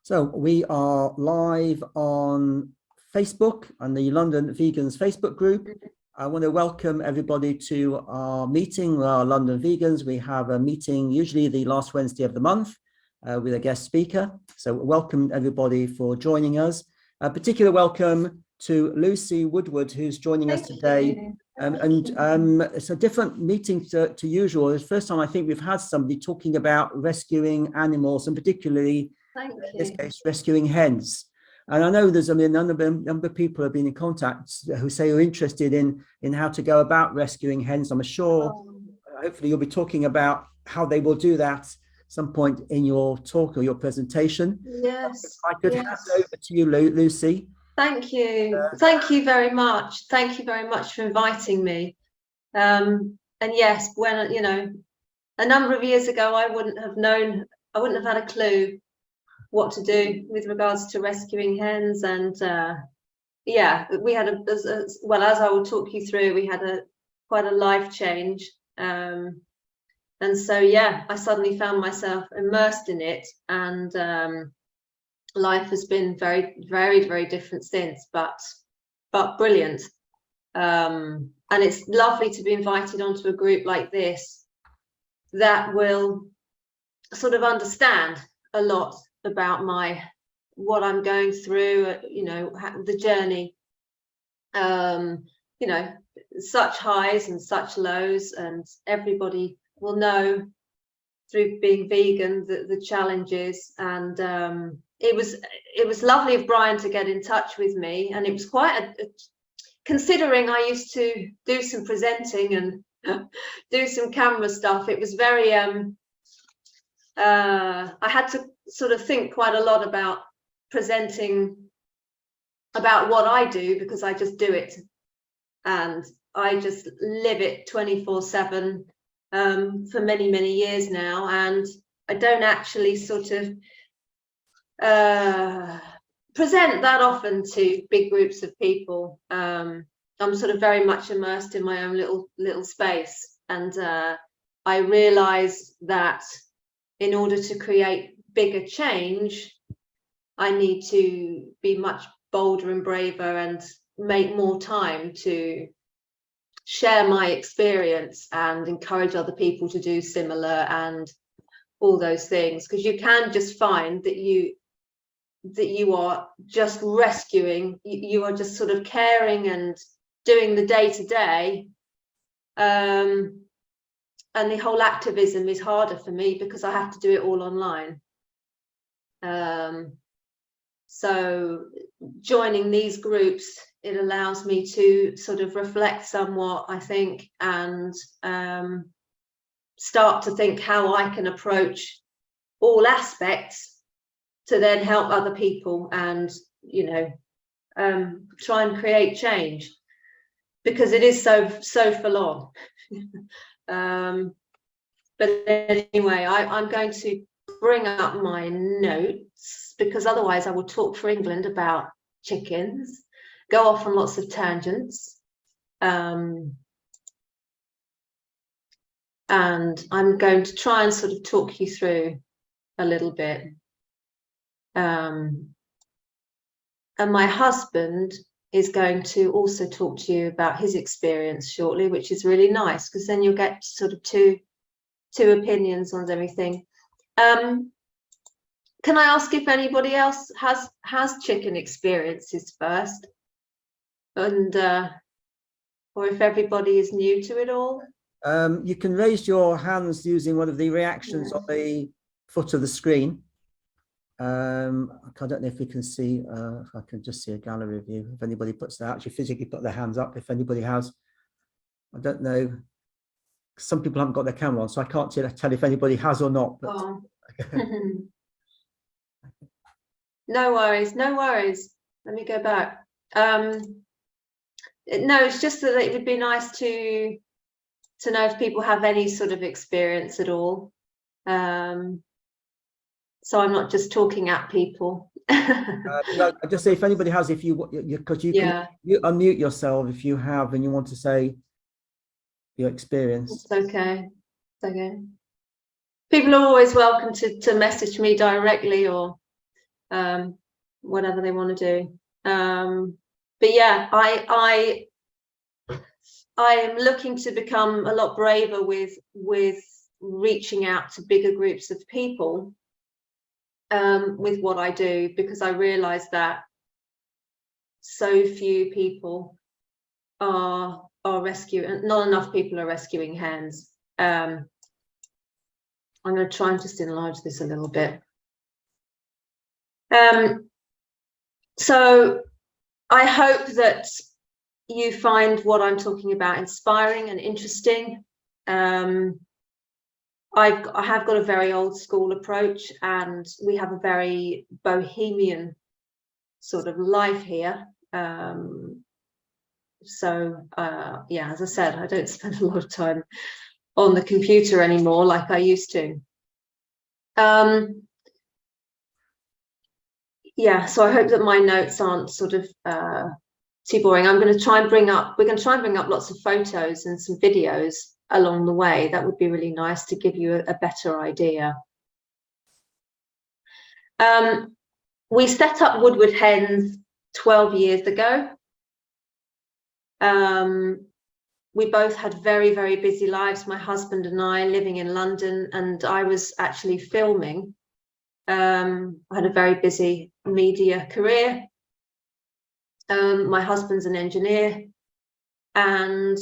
So we are live on Facebook and the London Vegans Facebook group. I want to welcome everybody to our meeting, our London Vegans. We have a meeting usually the last Wednesday of the month with a guest speaker. So welcome everybody for joining us. A particular welcome to Lucy Woodward, who's joining us today. It's a different meeting to usual. It's the first time I think we've had somebody talking about rescuing animals, and particularly in this case, rescuing hens. And I know there's a number of people have been in contact who say you're interested in how to go about rescuing hens. I'm sure, hopefully you'll be talking about how they will do that some point in your talk or your presentation. Yes. If I could hand over to you, Lucy. Thank you. Thank you very much. Thank you very much for inviting me. And yes, when, a number of years ago, I wouldn't have had a clue what to do with regards to rescuing hens. And yeah, we had as I will talk you through, we had quite a life change. And so, yeah, I suddenly found myself immersed in it, and life has been very, very, very different since, but brilliant. And it's lovely to be invited onto a group like this that will sort of understand a lot about what I'm going through, the journey, such highs and such lows, and everybody will know through being vegan the challenges. And it was lovely of Brian to get in touch with me, and it was quite considering I used to do some presenting and do some camera stuff, it was very I had to sort of think quite a lot about presenting about what I do, because I just do it and I just live it 24/7 for many, many years now, and I don't actually sort of present that often to big groups of people. I'm sort of very much immersed in my own little space, and I realize that in order to create bigger change, I need to be much bolder and braver and make more time to share my experience and encourage other people to do similar and all those things, because you can just find that you are just rescuing, you are just sort of caring and doing the day-to-day, and the whole activism is harder for me because I have to do it all online. So joining these groups, it allows me to sort of reflect somewhat, I think, and start to think how I can approach all aspects to then help other people and, try and create change, because it is so full on. But anyway, I'm going to bring up my notes, because otherwise I will talk for England about chickens, go off on lots of tangents, and I'm going to try and sort of talk you through a little bit. And my husband is going to also talk to you about his experience shortly, which is really nice, because then you'll get sort of two opinions on everything. Can I ask if anybody else has chicken experiences first, and or if everybody is new to it all? You can raise your hands using one of the reactions on the foot of the screen. I don't know if we can see, if I can just see a gallery view, if anybody puts that, actually physically put their hands up, if anybody has. I don't know, some people haven't got their camera on, so I can't tell if anybody has or not. But... Oh. No worries. Let me go back. No, it's just that it would be nice to know if people have any sort of experience at all. So I'm not just talking at people. No, I just say if anybody has, if because you can unmute yourself if you have and you want to say your experience. It's okay. It's okay. People are always welcome to message me directly or whatever they want to do. But yeah, I am looking to become a lot braver with reaching out to bigger groups of people with what I do, because I realize that so few people are rescuing, not enough people are rescuing hens. I'm going to try and just enlarge this a little bit. So I hope that you find what I'm talking about inspiring and interesting. I have got a very old school approach, and we have a very bohemian sort of life here. Yeah, as I said, I don't spend a lot of time on the computer anymore like I used to. Yeah, so I hope that my notes aren't sort of too boring. We're going to try and bring up lots of photos and some videos along the way. That would be really nice to give you a better idea. We set up Woodward Hens 12 years ago. We both had very, very busy lives, my husband and I, living in London, and I was actually filming. I had a very busy media career. My husband's an engineer, and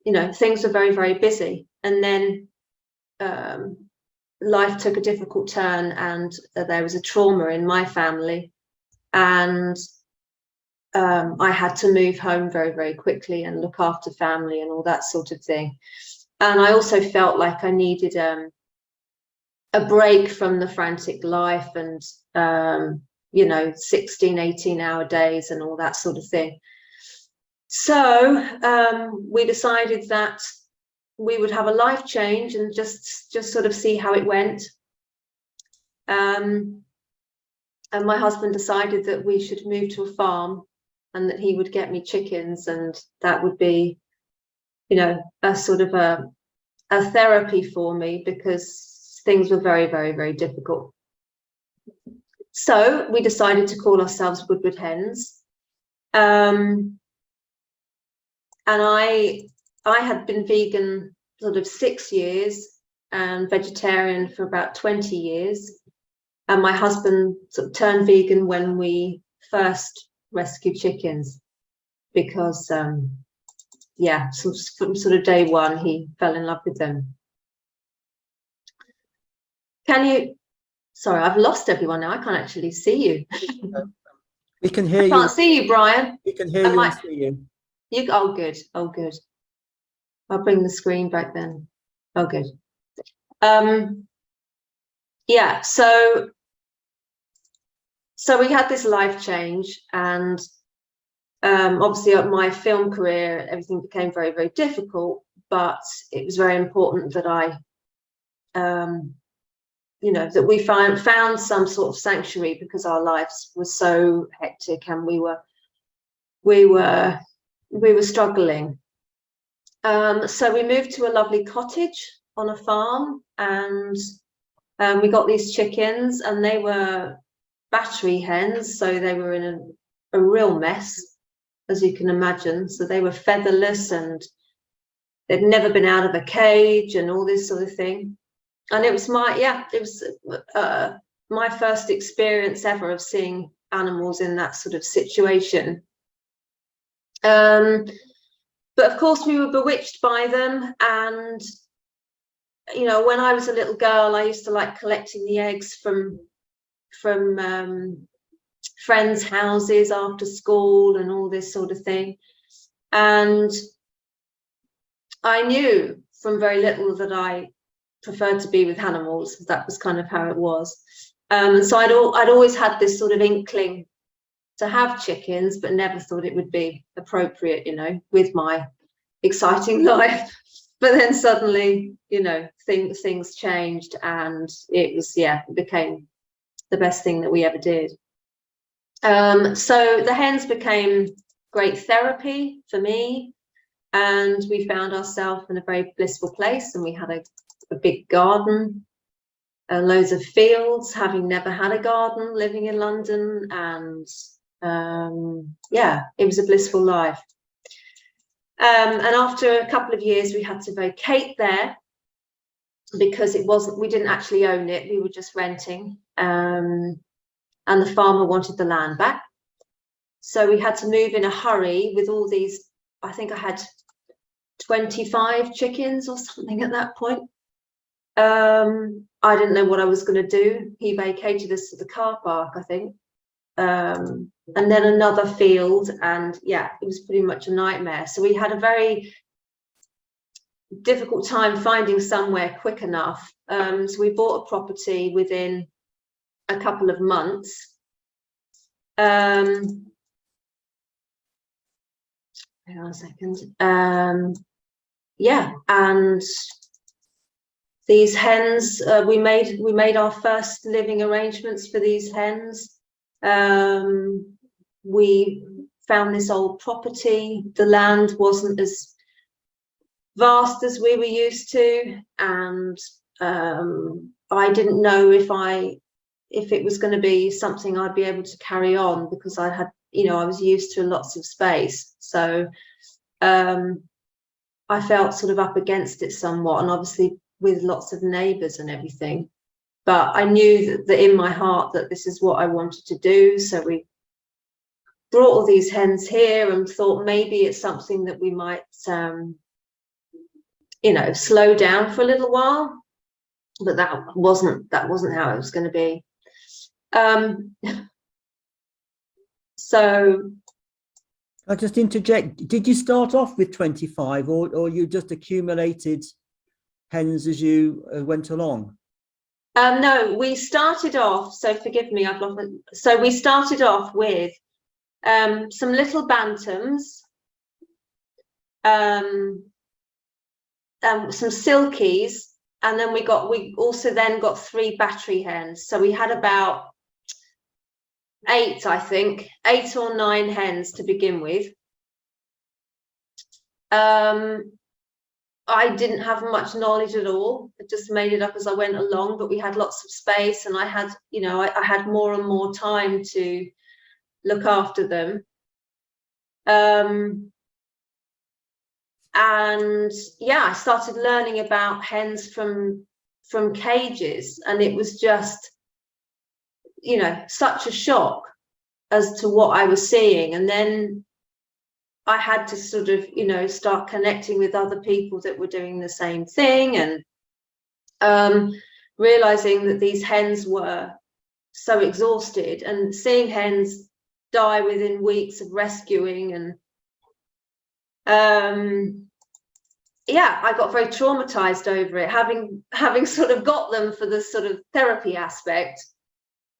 you know, things were very, very busy. And then life took a difficult turn, and there was a trauma in my family, and I had to move home very, very quickly and look after family and all that sort of thing. And I also felt like I needed a break from the frantic life and you know, 16, 18-hour days and all that sort of thing. So we decided that we would have a life change and just sort of see how it went. And my husband decided that we should move to a farm, and that he would get me chickens, and that would be, you know, a sort of a therapy for me, because things were very, very, very difficult. So we decided to call ourselves Woodward Hens. And I had been vegan sort of 6 years and vegetarian for about 20 years. And my husband sort of turned vegan when we first rescued chickens, because yeah, so from sort of day one he fell in love with them. Can you, sorry, I've lost everyone now, I can't actually see you. We can hear you. I can't see you, Brian. We can hear you and see you. Oh good, oh good. I'll bring the screen back then. Oh good. Yeah, so we had this life change, and obviously my film career, everything became very, very difficult, but it was very important that I, you know, that we found some sort of sanctuary, because our lives were so hectic and we were struggling. So we moved to a lovely cottage on a farm, and we got these chickens, and they were battery hens, so they were in a real mess, as you can imagine. So they were featherless, and they'd never been out of a cage and all this sort of thing. And it was my first experience ever of seeing animals in that sort of situation. But of course we were bewitched by them, and you know, when I was a little girl, I used to like collecting the eggs from friends' houses after school and all this sort of thing. And I knew from very little that I preferred to be with animals. That was kind of how it was. And so I'd always had this sort of inkling to have chickens, but never thought it would be appropriate, you know, with my exciting life. But then suddenly, you know, things changed, and it was, yeah, it became the best thing that we ever did. So the hens became great therapy for me, and we found ourselves in a very blissful place, and we had a big garden, loads of fields, having never had a garden, living in London, and yeah, it was a blissful life. And after a couple of years, we had to vacate there because we didn't actually own it, we were just renting, and the farmer wanted the land back. So we had to move in a hurry with all these, I think I had 25 chickens or something at that point. I didn't know what I was going to do. He vacated us to the car park, I think, and then another field, and yeah, it was pretty much a nightmare. So we had a very difficult time finding somewhere quick enough. So we bought a property within a couple of months. Hang on a second. Yeah, and these hens, we made our first living arrangements for these hens. We found this old property. The land wasn't as vast as we were used to, and I didn't know if it was going to be something I'd be able to carry on, because I had, I was used to lots of space. So I felt sort of up against it somewhat, and obviously with lots of neighbours and everything. But I knew that in my heart that this is what I wanted to do. So we brought all these hens here and thought maybe it's something that we might, slow down for a little while. But that wasn't how it was going to be. So I'll just interject. Did you start off with 25, or you just accumulated hens as you went along? No, we started off, so forgive me, so we started off with some little bantams, some silkies, and then we also then got 3 battery hens. So we had about 8, I think, 8 or 9 hens to begin with. I didn't have much knowledge at all. I just made it up as I went along, but we had lots of space, and I had, I had more and more time to look after them. And yeah, I started learning about hens from cages, and it was just, such a shock as to what I was seeing. And then I had to sort of, start connecting with other people that were doing the same thing, and realizing that these hens were so exhausted, and seeing hens die within weeks of rescuing. And yeah, I got very traumatized over it. Having sort of got them for the sort of therapy aspect,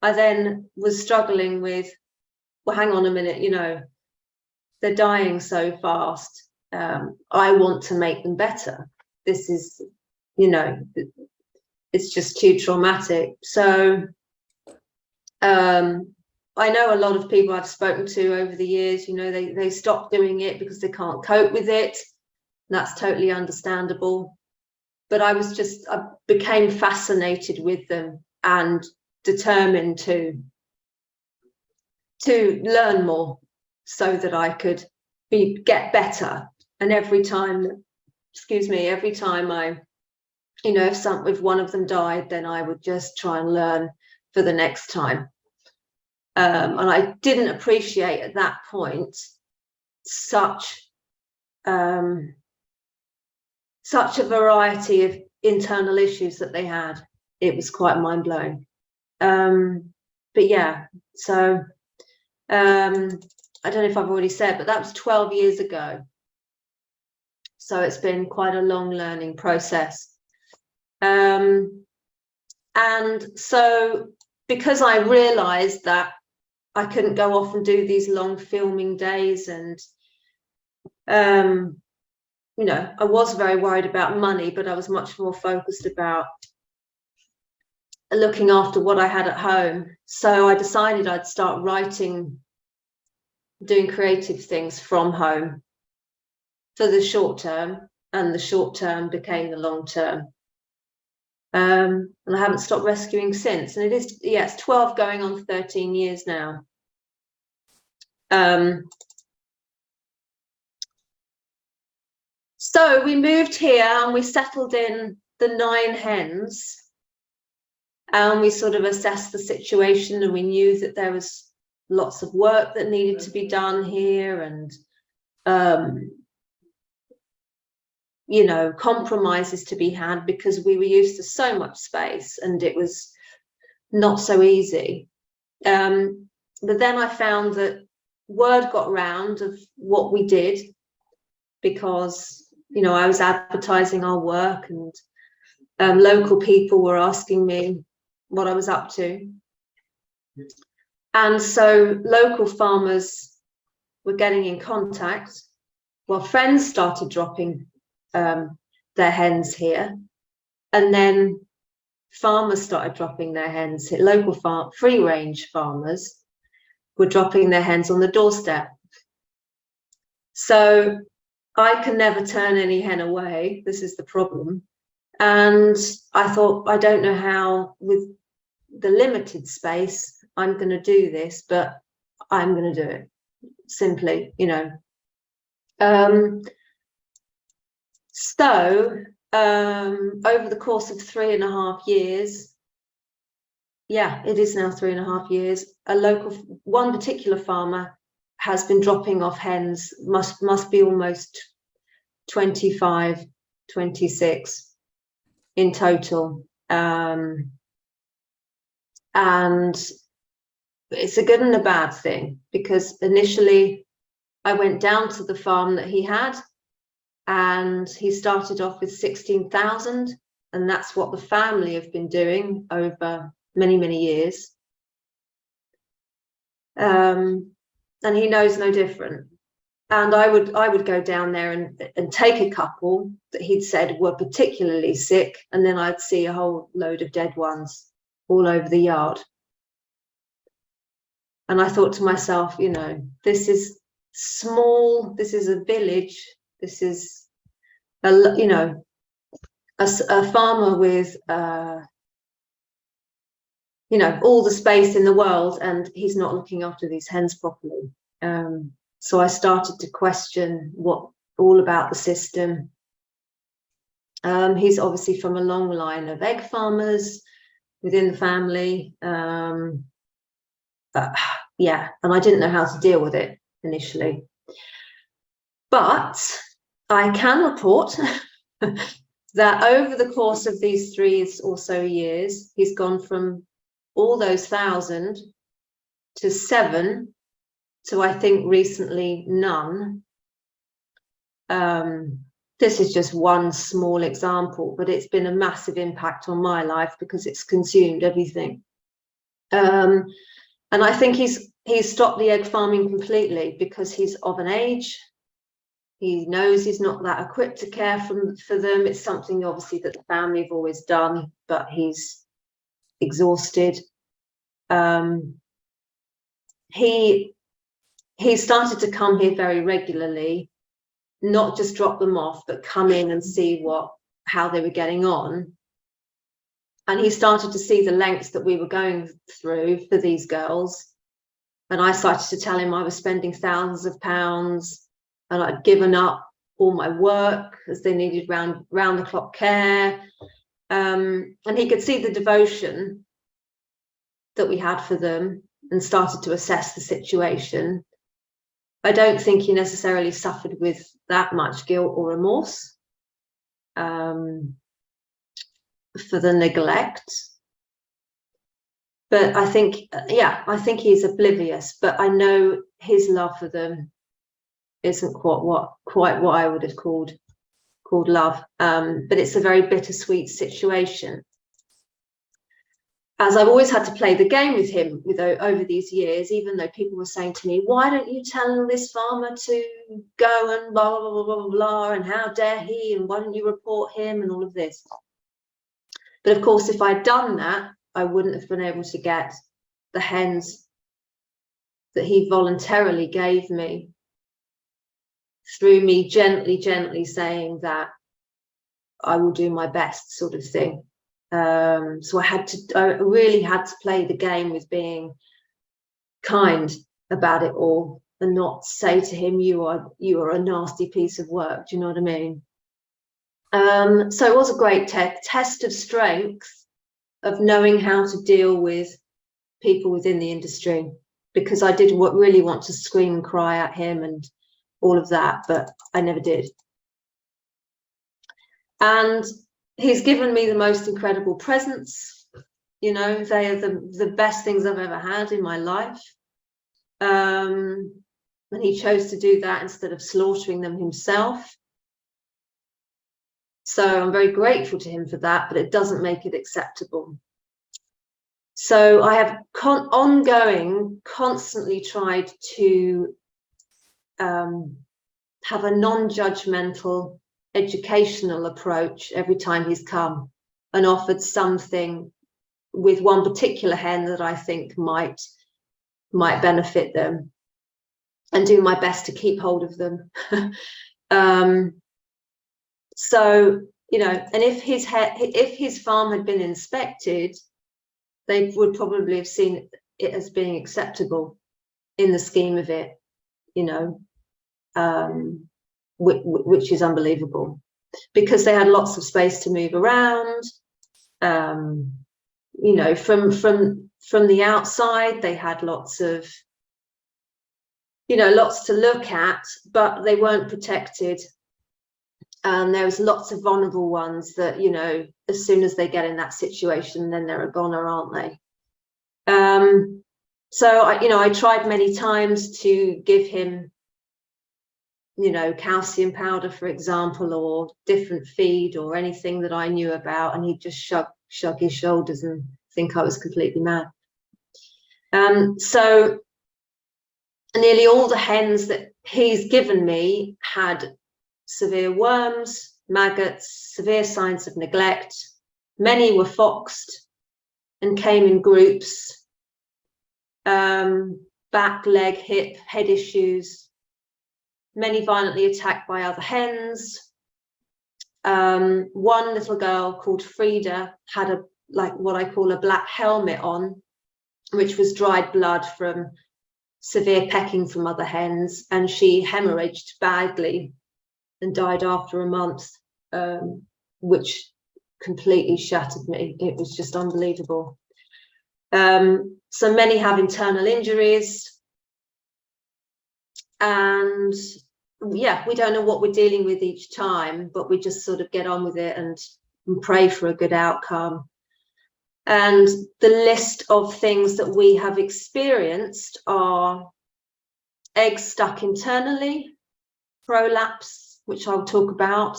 I then was struggling with, well, hang on a minute, they're dying so fast. I want to make them better. This is, it's just too traumatic. So I know a lot of people I've spoken to over the years, they stop doing it because they can't cope with it. That's totally understandable. But I became fascinated with them and determined to learn more, so that I could get better. And every time I, if one of them died, then I would just try and learn for the next time. And I didn't appreciate at that point such a variety of internal issues that they had. It was quite mind-blowing. But yeah, so I don't know if I've already said, but that was 12 years ago. So it's been quite a long learning process. And so because I realized that I couldn't go off and do these long filming days, and I was very worried about money, but I was much more focused about looking after what I had at home. So I decided I'd start writing, doing creative things from home for the short term, and the short term became the long term. And I haven't stopped rescuing since. And it is, yeah, it's 12 going on 13 years now. So we moved here and we settled in the 9 hens, and we sort of assessed the situation, and we knew that there was lots of work that needed to be done here, and you know, compromises to be had, because we were used to so much space and it was not so easy. But then I found that word got round of what we did, because, you know, I was advertising our work, and local people were asking me what I was up to. And so local farmers were getting in contact. Well, friends started dropping their hens here, and then farmers started dropping their hens here. Local free range farmers were dropping their hens on the doorstep. So I can never turn any hen away. This is the problem. And I thought, I don't know how, with the limited space, I'm going to do this, but I'm going to do it simply, you know. So over the course of 3.5 years, yeah, it is now 3.5 years, one particular farmer has been dropping off hens, must be almost 25, 26 in total. And it's a good and a bad thing, because initially I went down to the farm that he had, and he started off with 16,000, and that's what the family have been doing over many, many years. And he knows no different. And I would go down there and take a couple that he'd said were particularly sick, and then I'd see a whole load of dead ones all over the yard. And I thought to myself, you know, this is small, this is a village, this is you know, a farmer with you know, all the space in the world, and he's not looking after these hens properly. So I started to question all about the system. He's obviously from a long line of egg farmers within the family. Yeah, and I didn't know how to deal with it initially. But I can report that over the course of these 3 or so years, he's gone from all those 1,000 to 7 to, I think, recently none. This is just one small example, but it's been a massive impact on my life because it's consumed everything. And I think he's stopped the egg farming completely because he's of an age. He knows he's not that equipped to care for them. It's something obviously that the family have always done, but he's exhausted. He started to come here very regularly, not just drop them off, but come in and see how they were getting on. And he started to see the lengths that we were going through for these girls. And I started to tell him I was spending thousands of pounds, and I'd given up all my work as they needed round the clock care. And he could see the devotion that we had for them and started to assess the situation. I don't think he necessarily suffered with that much guilt or remorse for the neglect. But I think, yeah, I think he's oblivious, but I know his love for them isn't quite what I would have called love. But it's a very bittersweet situation. As I've always had to play the game with him over these years, even though people were saying to me, why don't you tell this farmer to go and blah, blah, blah, blah, blah, and how dare he, and why don't you report him, and all of this. But of course, if I'd done that, I wouldn't have been able to get the hens that he voluntarily gave me through me gently saying that I will do my best, sort of thing. So I really had to play the game with being kind about it all and not say to him, you are a nasty piece of work. Do you know what I mean? So it was a great test of strength, of knowing how to deal with people within the industry, because I did really want to scream and cry at him and all of that, but I never did. And he's given me the most incredible presents. You know, they are the best things I've ever had in my life. And he chose to do that instead of slaughtering them himself. So I'm very grateful to him for that, but it doesn't make it acceptable. So I have constantly tried to have a non-judgmental educational approach every time he's come and offered something with one particular hen that I think might benefit them, and do my best to keep hold of them. So, you know, and if his farm had been inspected, they would probably have seen it as being acceptable in the scheme of it, you know, which is unbelievable, because they had lots of space to move around. You know, from the outside, they had lots of, you know, lots to look at, but they weren't protected. There was lots of vulnerable ones that, you know, as soon as they get in that situation, then they're a goner, aren't they? So I tried many times to give him, you know, calcium powder, for example, or different feed or anything that I knew about, and he'd just shrug his shoulders and think I was completely mad. So nearly all the hens that he's given me had severe worms, maggots, severe signs of neglect. Many were foxed and came in groups. Back, leg, hip, head issues. Many violently attacked by other hens. One little girl called Frida had what I call a black helmet on, which was dried blood from severe pecking from other hens, and she hemorrhaged badly and died after a month, which completely shattered me. It was just unbelievable. So many have internal injuries, and yeah, we don't know what we're dealing with each time, but we just sort of get on with it and pray for a good outcome. And the list of things that we have experienced are eggs stuck internally, prolapse, which I'll talk about,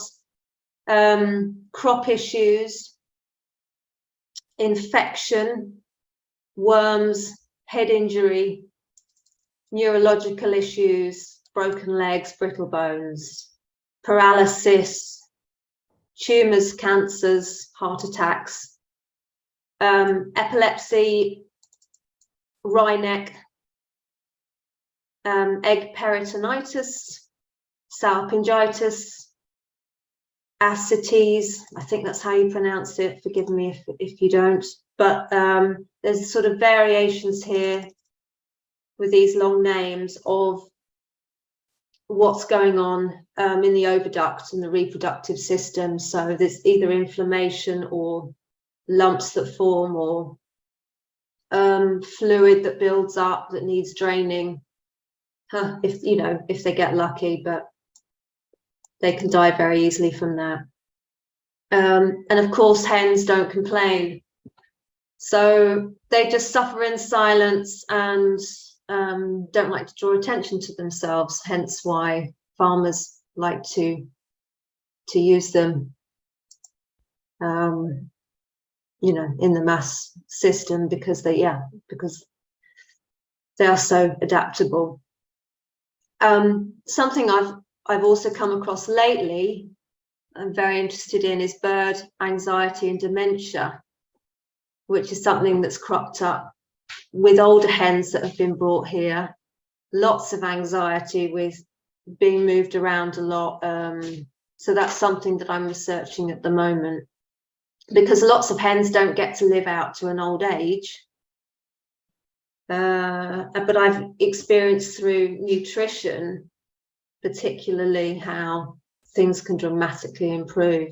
crop issues, infection, worms, head injury, neurological issues, broken legs, brittle bones, paralysis, tumours, cancers, heart attacks, epilepsy, wryneck, egg peritonitis, salpingitis, ascites, I think that's how you pronounce it, forgive me if you don't, but there's sort of variations here with these long names of what's going on in the oviduct and the reproductive system. So there's either inflammation or lumps that form, or fluid that builds up that needs draining, if they get lucky, but they can die very easily from that. And of course, hens don't complain, so they just suffer in silence and don't like to draw attention to themselves, hence why farmers like to use them in the mass system, because they are so adaptable. Something I've also come across lately, I'm very interested in, is bird anxiety and dementia, which is something that's cropped up with older hens that have been brought here. Lots of anxiety with being moved around a lot. So that's something that I'm researching at the moment. because lots of hens don't get to live out to an old age. But I've experienced through nutrition, particularly, how things can dramatically improve.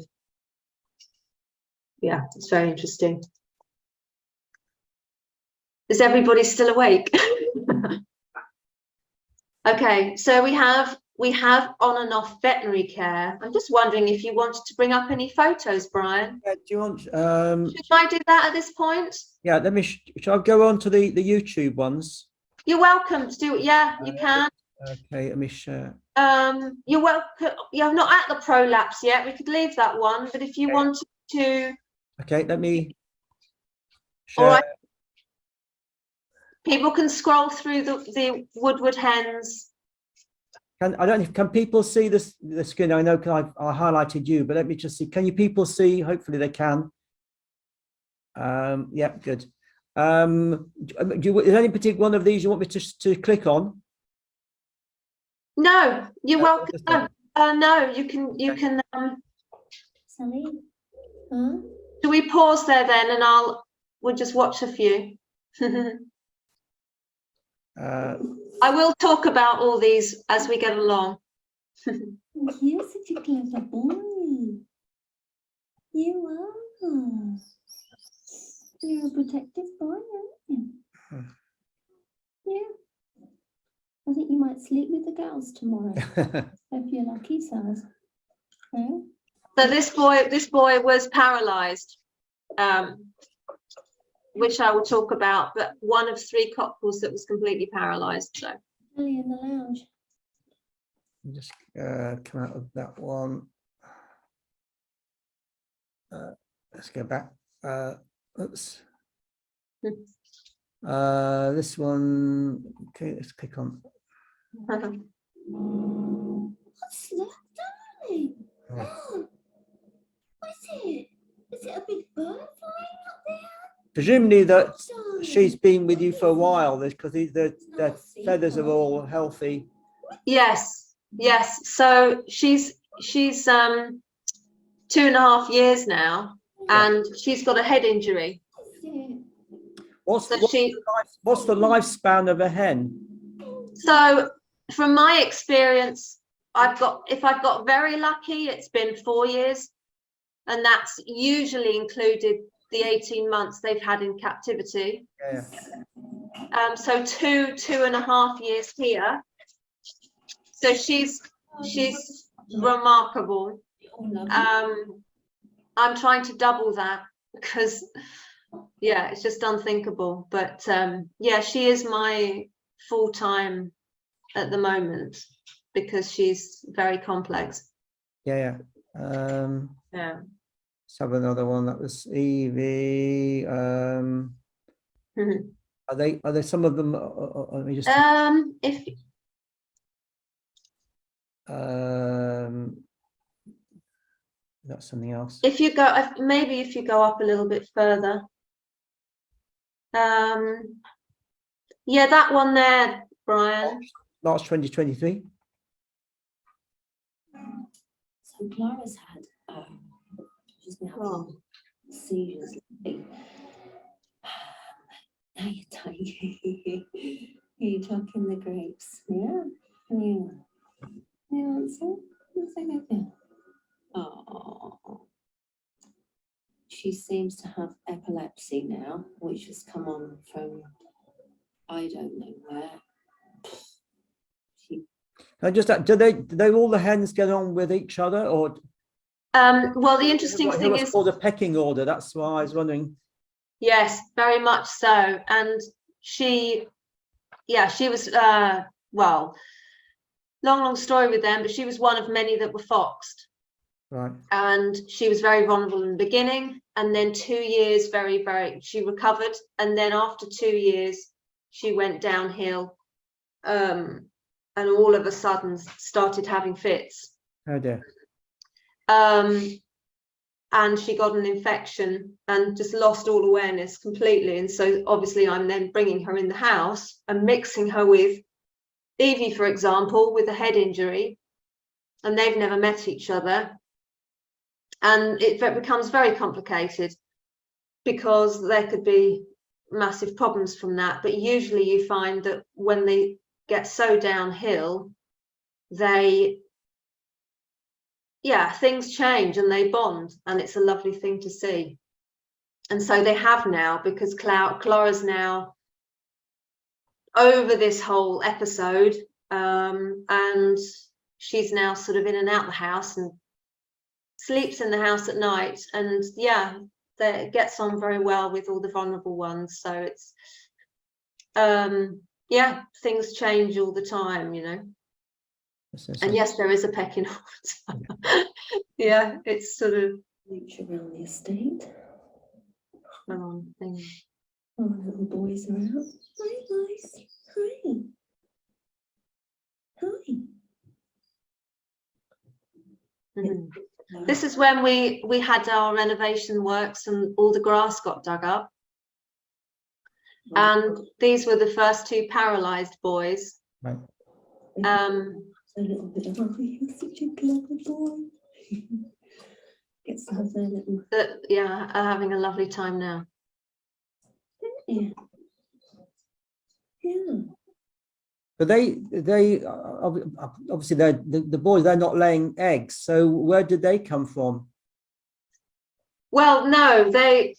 Yeah, it's very interesting. Is everybody still awake? Okay, so we have on and off veterinary care. I'm just wondering if you wanted to bring up any photos, Brian. Do you want? Should I do that at this point? Yeah, let me. Shall I go on to the YouTube ones? You're welcome to do it. Yeah, you can. Okay, let me share. You're welcome. You're not at the prolapse yet. We could leave that one, but if you wanted to. Okay, let me share. All right. People can scroll through the Woodward hens. Can people see this the screen? I know I highlighted you, but let me just see. Can you people see? Hopefully they can. Yeah, good. Is there any particular one of these you want me to click on? No, you're welcome. No, you can. Sally, huh? Do we pause there then, and we'll just watch a few. I will talk about all these as we get along. You're such a clever boy. You are. You're a protective boy, aren't you? Yeah. I think you might sleep with the girls tomorrow. If you're lucky, Saz. Okay. So this boy was paralysed, which I will talk about, but one of 3 couples that was completely paralysed. So Early in the lounge. Just come out of that one. Let's go back. Oops. This one. Okay, let's click on. What's that, darling? Oh. What's it? Is it a big bird flying up there? Presumably that she's been with you for a while, because the feathers are all healthy. yes. So she's 2.5 years now, and she's got a head injury. What's the lifespan of a hen? So from my experience, if I've got very lucky, it's been 4 years, and that's usually included the 18 months they've had in captivity. Yeah. So 2.5 years here. So she's remarkable. I'm trying to double that because, yeah, it's just unthinkable. But yeah, she is my full-time at the moment because she's very complex. Yeah. Yeah. Let's have another one. That was Evie. Are they some of them? Let me just. If that's something else. if you go up a little bit further. Yeah, that one there, Brian. March 2023. So Clara's had she's been having seizures. Now you're tiny. You're talking the grapes. Yeah. You want some? Okay. Oh. She seems to have epilepsy now, which has come on from I don't know where. Do they all the hens get on with each other, or? Well, the interesting thing is called a pecking order. That's why I was wondering. Yes, very much so. And she was well, long story with them, but she was one of many that were foxed. Right. And she was very vulnerable in the beginning, and then 2 years she recovered, and then after 2 years she went downhill, and all of a sudden started having fits. Oh dear. And she got an infection and just lost all awareness completely. And so obviously I'm then bringing her in the house and mixing her with Evie, for example, with a head injury, and they've never met each other. and it becomes very complicated because there could be massive problems from that. But usually you find that when they get so downhill, things change and they bond, and it's a lovely thing to see. And so they have now, because Clara's now over this whole episode, and she's now sort of in and out the house and sleeps in the house at night, and it gets on very well with all the vulnerable ones. So it's things change all the time, you know. And yes, there is a pecking order. Yeah, it's sort of nature around the estate. thing. Oh, little boys are out. Hi guys. Hi. Hi. Mm-hmm. This is when we had our renovation works and all the grass got dug up. And these were the first two paralysed boys. Right. A little bit of, oh, you're such a clever boy. Gets to have their little. Are having a lovely time now. Yeah. Yeah. But they obviously the boys, they're not laying eggs. So where did they come from? Well, no, they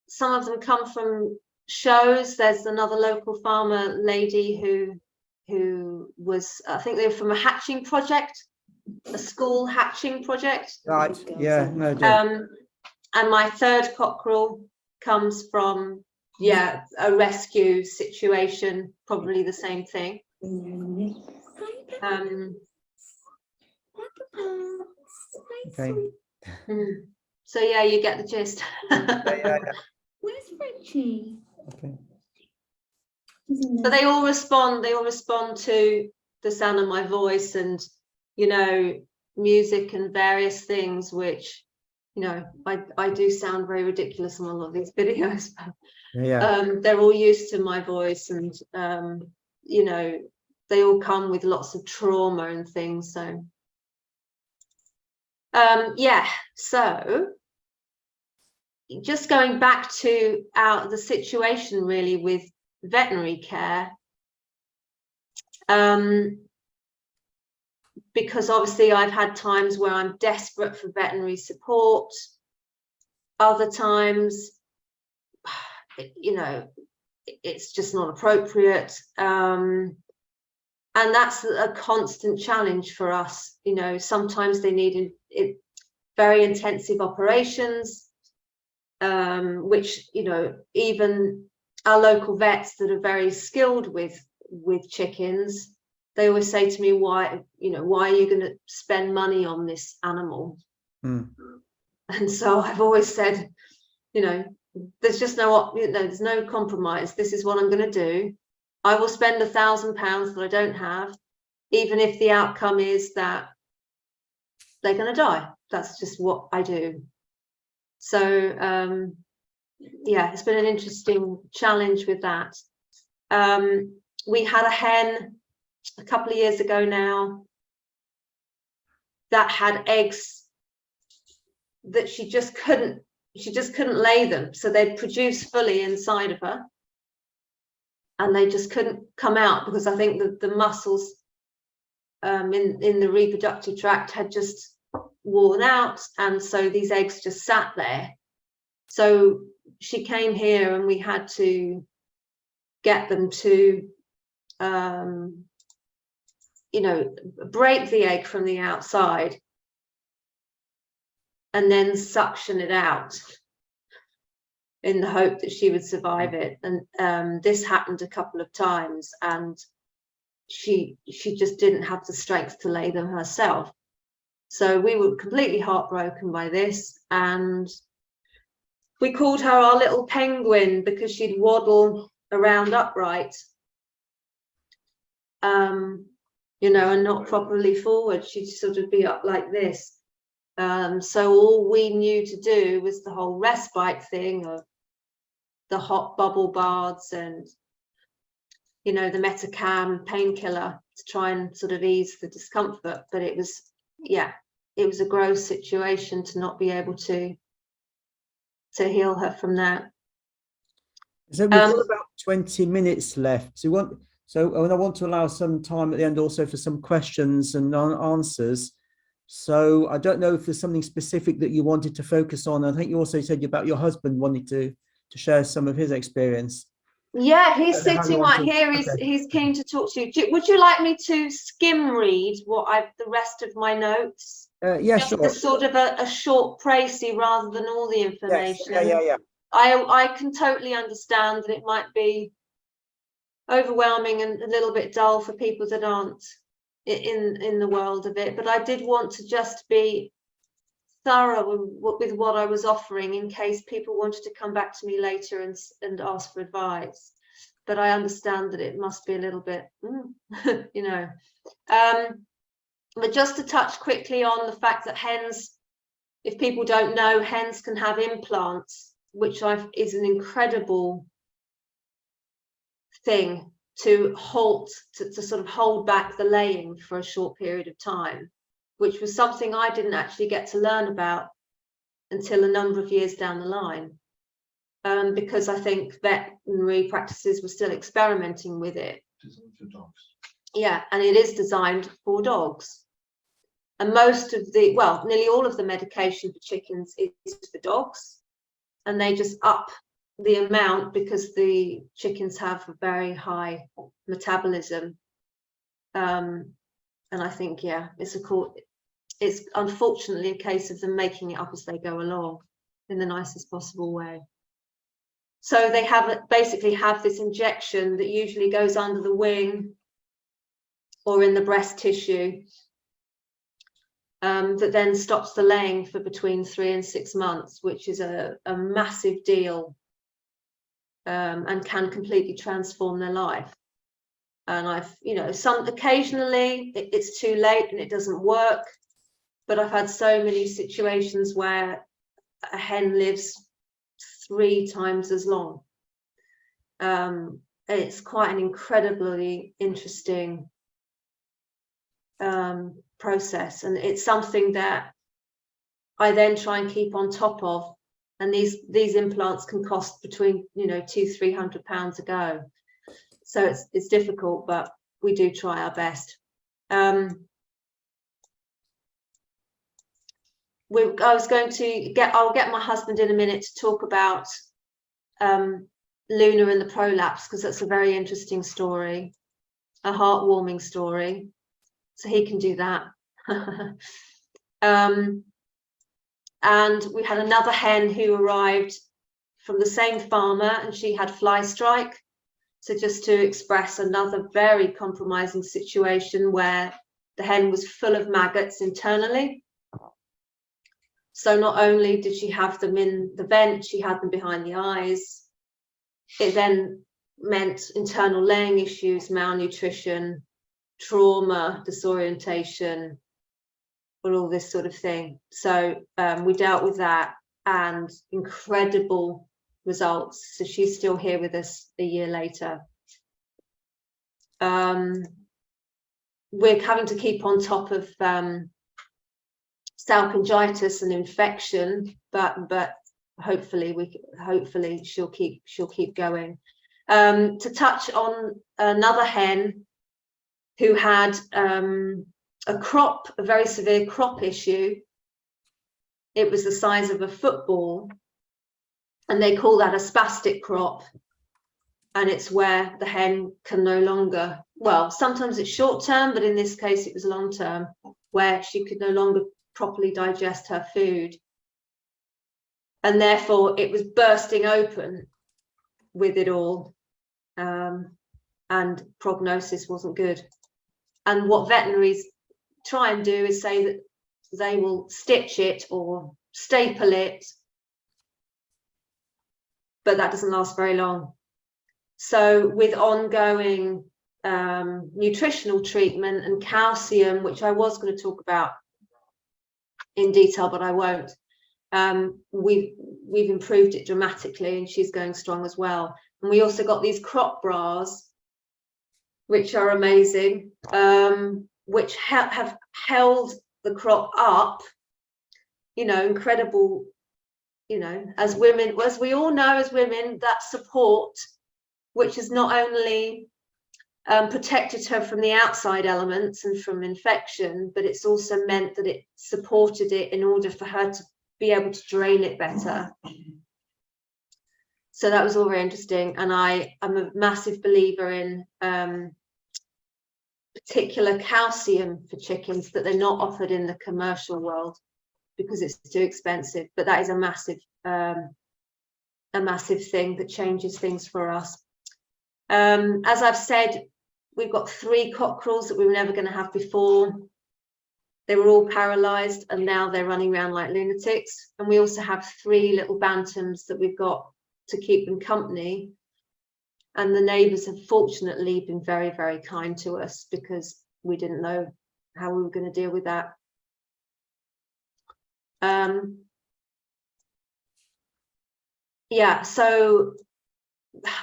some of them come from shows. There's another local farmer lady who was, I think they were from a hatching project, a school hatching project. Right. Yeah. No. And my third cockerel comes from a rescue situation, probably the same thing. Okay. So yeah, you get the gist. Where's Frenchie? Okay. So they all respond to the sound of my voice, and you know, music and various things, which, you know, I do sound very ridiculous on a lot of these videos, but they're all used to my voice, and you know, they all come with lots of trauma and things. So so just going back to the situation really with veterinary care, because obviously I've had times where I'm desperate for veterinary support. Other times, you know, it's just not appropriate. And that's a constant challenge for us. You know, sometimes they need very intensive operations, which, you know, even our local vets that are very skilled with chickens, they always say to me, why are you going to spend money on this animal? And so I've always said, you know, there's just there's no compromise. This is what I'm going to do. I will spend £1,000 that I don't have, even if the outcome is that they're going to die. That's just what I do. So it's been an interesting challenge with that. We had a hen a couple of years ago now that had eggs that she just couldn't lay them. So they'd produce fully inside of her, and they just couldn't come out because I think that the muscles in the reproductive tract had just worn out, and so these eggs just sat there. So she came here and we had to get them to you know, break the egg from the outside and then suction it out in the hope that she would survive it. And this happened a couple of times, and she just didn't have the strength to lay them herself. So we were completely heartbroken by this, and we called her our little penguin because she'd waddle around upright, you know, and not properly forward. She'd sort of be up like this. So all we knew to do was the whole respite thing of the hot bubble baths and, you know, the Metacam painkiller to try and sort of ease the discomfort. But it was, it was a gross situation to not be able to heal her from that. So we've got about 20 minutes left. So I want to allow some time at the end also for some questions and answers. So I don't know if there's something specific that you wanted to focus on. I think you also said about your husband wanting to share some of his experience. Yeah, he's sitting right here. He's keen to talk to you. Would you like me to skim read the rest of my notes? Yeah, just sure. As sort of a short précis rather than all the information. Yes. Yeah. I can totally understand that it might be overwhelming and a little bit dull for people that aren't in the world of it, but I did want to just be thorough with what I was offering in case people wanted to come back to me later and ask for advice. But I understand that it must be a little bit, you know. But just to touch quickly on the fact that hens, if people don't know, hens can have implants, which is an incredible thing to sort of hold back the laying for a short period of time, which was something I didn't actually get to learn about until a number of years down the line, because I think veterinary practices were still experimenting with it. Designed for dogs. Yeah, and it is designed for dogs. And nearly all of the medication for chickens is for dogs, and they just up the amount because the chickens have a very high metabolism. And I think, yeah, it's unfortunately a case of them making it up as they go along in the nicest possible way. So they basically have this injection that usually goes under the wing or in the breast tissue, that then stops the laying for between 3 and 6 months, which is a massive deal, and can completely transform their life. And occasionally it's too late and it doesn't work, but I've had so many situations where a hen lives 3 times as long. It's quite an incredibly interesting process, and it's something that I then try and keep on top of. And these implants can cost between £200-300 a go, so it's difficult, but we do try our best. I'll get my husband in a minute to talk about Luna and the prolapse, because that's a very interesting story, a heartwarming story, so he can do that. And we had another hen who arrived from the same farmer, and she had fly strike. So just to express another very compromising situation where the hen was full of maggots internally. So not only did she have them in the vent, she had them behind the eyes. It then meant internal laying issues, malnutrition, trauma, disorientation, all this sort of thing. So we dealt with that, and incredible results. So she's still here with us a year later. We're having to keep on top of salpingitis and infection, but hopefully she'll keep going. To touch on another hen who had a very severe crop issue. It was the size of a football, and they call that a spastic crop, and it's where the hen can no longer, well, sometimes it's short term, but in this case it was long term, where she could no longer properly digest her food, and therefore it was bursting open with it all, and prognosis wasn't good. And what veterinaries try and do is say that they will stitch it or staple it, but that doesn't last very long. So with ongoing nutritional treatment and calcium, which I was going to talk about in detail, but I won't, we've improved it dramatically, and she's going strong as well. And we also got these crop bras, which are amazing, which have held the crop up, you know, incredible, you know, as women, as we all know, as women, that support, which has not only protected her from the outside elements and from infection, but it's also meant that it supported it in order for her to be able to drain it better. So that was all very interesting. And I'm a massive believer in particular calcium for chickens that they're not offered in the commercial world because it's too expensive. But that is a massive thing that changes things for us. As I've said, we've got 3 cockerels that we were never going to have before. They were all paralyzed and now they're running around like lunatics. And we also have 3 little bantams that we've got to keep them company. And the neighbours have fortunately been very, very kind to us because we didn't know how we were going to deal with that. Yeah, so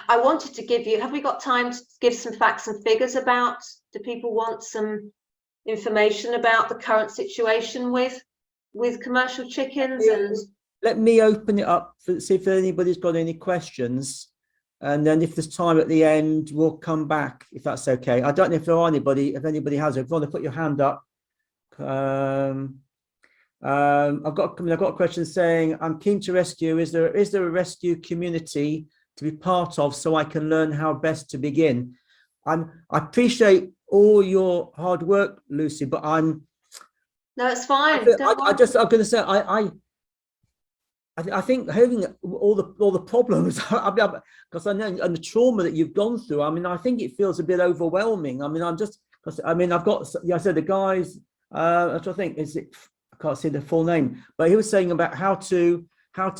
I wanted to give you, have we got time to give some facts and figures about, do people want some information about the current situation with commercial chickens? And let me open it up for see if anybody's got any questions, and then if there's time at the end we'll come back, if that's okay. I don't know if there are anybody, if anybody has it. If you want to put your hand up. I've got a question saying, I'm keen to rescue. Is there a rescue community to be part of so I can learn how best to begin? I appreciate all your hard work, Lucy, but no, it's fine. I'm going to say I think having all the problems because I know and the trauma that you've gone through. I mean, I think it feels a bit overwhelming. I mean, I've got, yeah, I said the guys. I think I can't see the full name, but he was saying about how to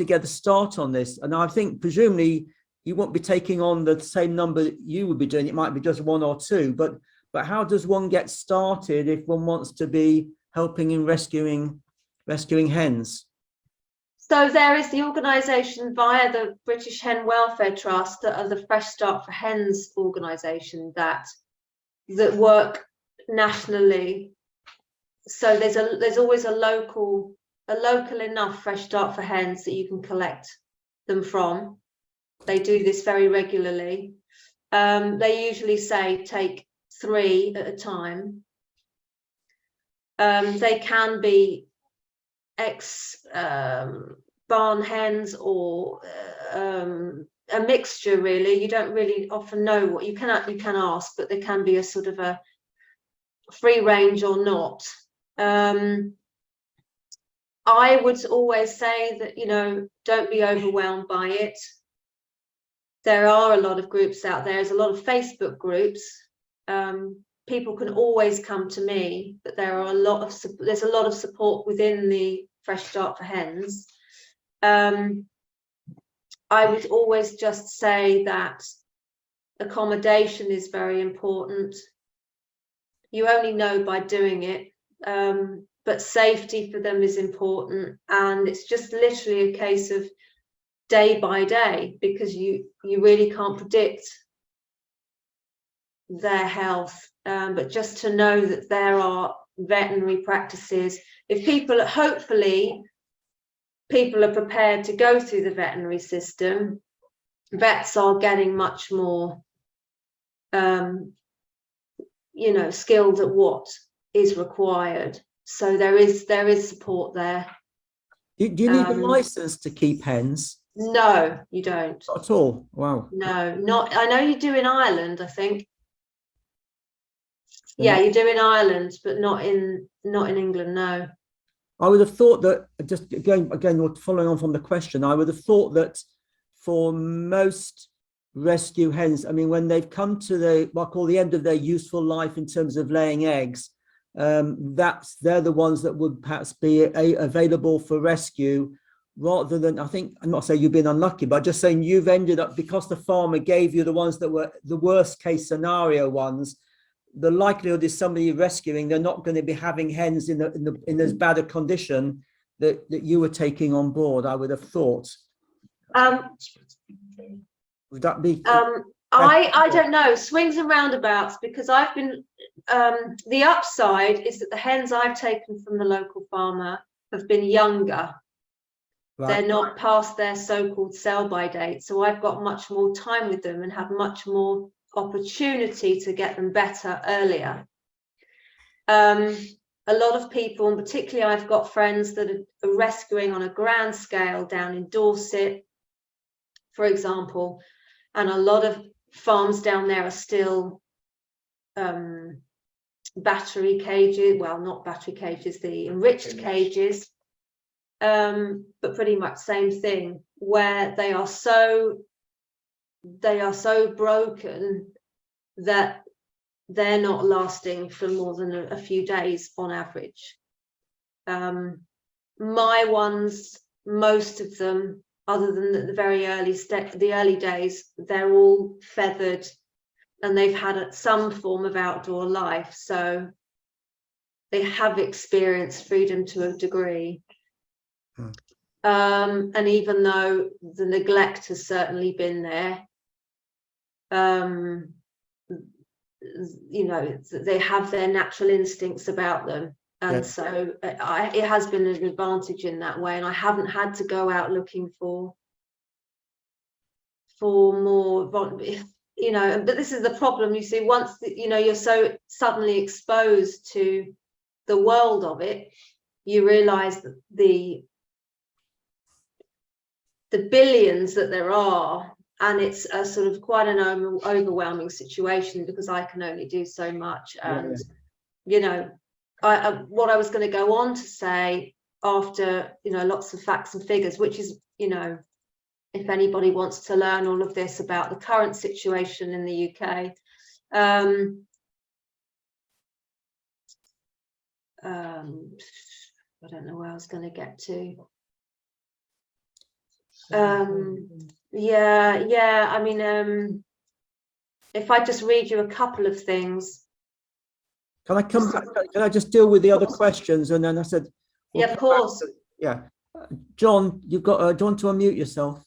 get a start on this, and I think presumably you won't be taking on the same number that you would be doing. It might be just 1 or 2, but how does one get started if one wants to be helping in rescuing hens? So there is the organisation via the British Hen Welfare Trust, that are the Fresh Start for Hens organisation that work nationally. So there's always a local enough Fresh Start for Hens that you can collect them from. They do this very regularly. They usually say take 3 at a time. They can be barn hens or a mixture, really. You don't really often know what you can ask, but there can be a sort of a free range or not. I would always say that, you know, don't be overwhelmed by it. There are a lot of groups out there. There's a lot of Facebook groups. People can always come to me, but there's a lot of support within the Fresh Start for Hens. I would always just say that accommodation is very important. You only know by doing it, but safety for them is important, and it's just literally a case of day by day, because you really can't predict their health, but just to know that there are veterinary practices. If hopefully people are prepared to go through the veterinary system, vets are getting much more you know, skilled at what is required. So there is support there. Do you need a license to keep hens? No, you don't. Not at all. Wow. No, not. I know you do in Ireland, I think. Yeah, you do in Ireland, but not in England. No. I would have thought that, just going again, following on from the question, I would have thought that for most rescue hens, I mean, when they've come to what I call the end of their useful life in terms of laying eggs, they're the ones that would perhaps be available for rescue, rather than, I think, I'm not saying you've been unlucky, but just saying you've ended up, because the farmer gave you the ones that were the worst case scenario ones, the likelihood is somebody rescuing, they're not going to be having hens in as bad a condition that you were taking on board, I would have thought. Would that be? I don't know, swings and roundabouts, because I've been the upside is that the hens I've taken from the local farmer have been younger. Right. They're not past their so-called sell-by date, so I've got much more time with them and have much more opportunity to get them better earlier. A lot of people, and particularly I've got friends that are rescuing on a grand scale down in Dorset, for example, and a lot of farms down there are still battery cages, well, not battery cages, the enriched cages, but pretty much same thing, where they are so broken that they're not lasting for more than a few days on average. My ones, most of them, other than the very early days, they're all feathered and they've had some form of outdoor life, so they have experienced freedom to a degree. And even though the neglect has certainly been there, you know, they have their natural instincts about them, and so it has been an advantage in that way, and I haven't had to go out looking for more, you know. But this is the problem, you see, once you know you're so suddenly exposed to the world of it, you realize that the billions that there are, and it's a sort of quite an overwhelming situation because I can only do so much. And you know, what I was going to go on to say after, you know, lots of facts and figures, which is, you know, if anybody wants to learn all of this about the current situation in the UK, I don't know where I was going to get to. Yeah, I mean, if I just read you a couple of things. Can I come back? Can I just deal with the other questions? And then I said, yeah, of course. Yeah. John, you've got, do you want to unmute yourself?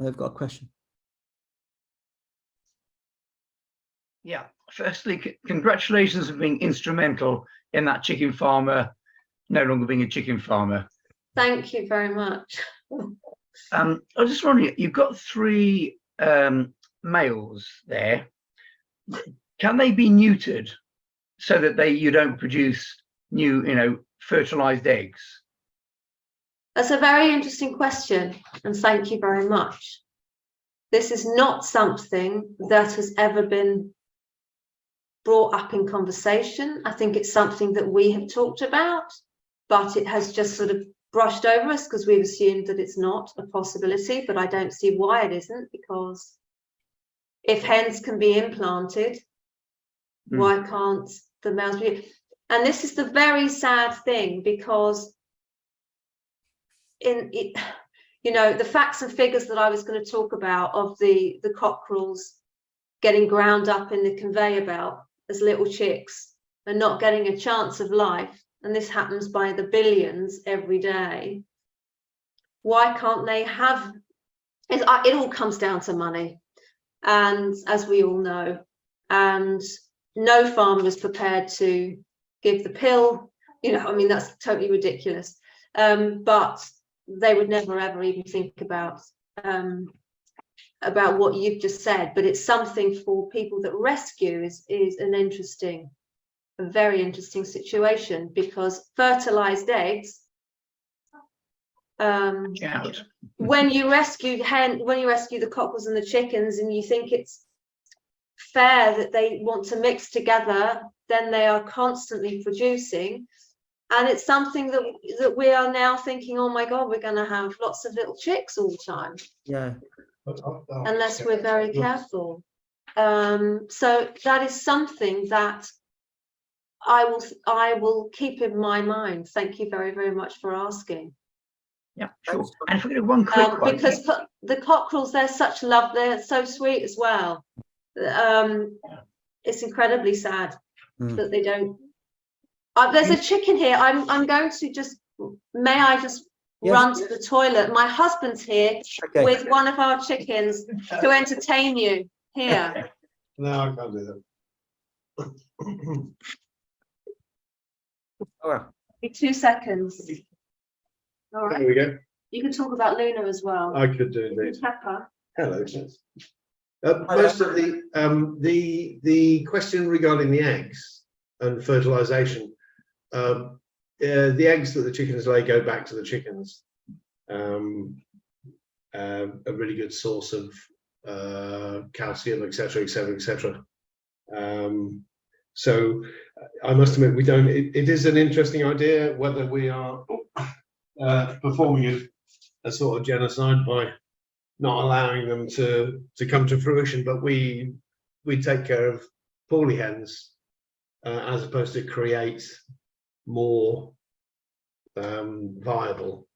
I've got a question. Yeah, firstly, congratulations on being instrumental in that chicken farmer no longer being a chicken farmer. Thank you very much. I was just wondering, you've got 3 males there. Can they be neutered so that you don't produce new, you know, fertilized eggs? That's a very interesting question, and thank you very much. This is not something that has ever been brought up in conversation. I think it's something that we have talked about, but it has just sort of brushed over us because we've assumed that it's not a possibility, but I don't see why it isn't, because if hens can be implanted, why can't the males be? And this is the very sad thing, because you know, the facts and figures that I was going to talk about of the cockerels getting ground up in the conveyor belt as little chicks and not getting a chance of life, and this happens by the billions every day. Why can't they have it? It all comes down to money, and as we all know, and no farmer is prepared to give the pill, you know. I mean, that's totally ridiculous, but they would never ever even think about what you've just said. But it's something for people that rescue is a very interesting situation, because fertilized eggs, when you rescue the cockles and the chickens, and you think it's fair that they want to mix together, then they are constantly producing. And it's something that we are now thinking, oh my God, we're going to have lots of little chicks all the time. Yeah. Unless we're very careful. So that is something that I will keep in my mind. Thank you very, very much for asking. Yeah, sure. And if we get one quick one. Because the cockerels, they're such love, they're so sweet as well. It's incredibly sad that they don't. There's a chicken here. I'm going to just, may I just run to the toilet? My husband's here with one of our chickens to entertain you here. No, I can't do that. All right. 2 seconds. All There right. we go. You can talk about Luna as well. I could do indeed. Pepper. Hello. Most of the question regarding the eggs and fertilization, the eggs that the chickens lay go back to the chickens. A really good source of calcium, etc., etc., etc. So I must admit, we don't. It is an interesting idea whether we are performing a sort of genocide by not allowing them to come to fruition, but we take care of poorly hens as opposed to create more viable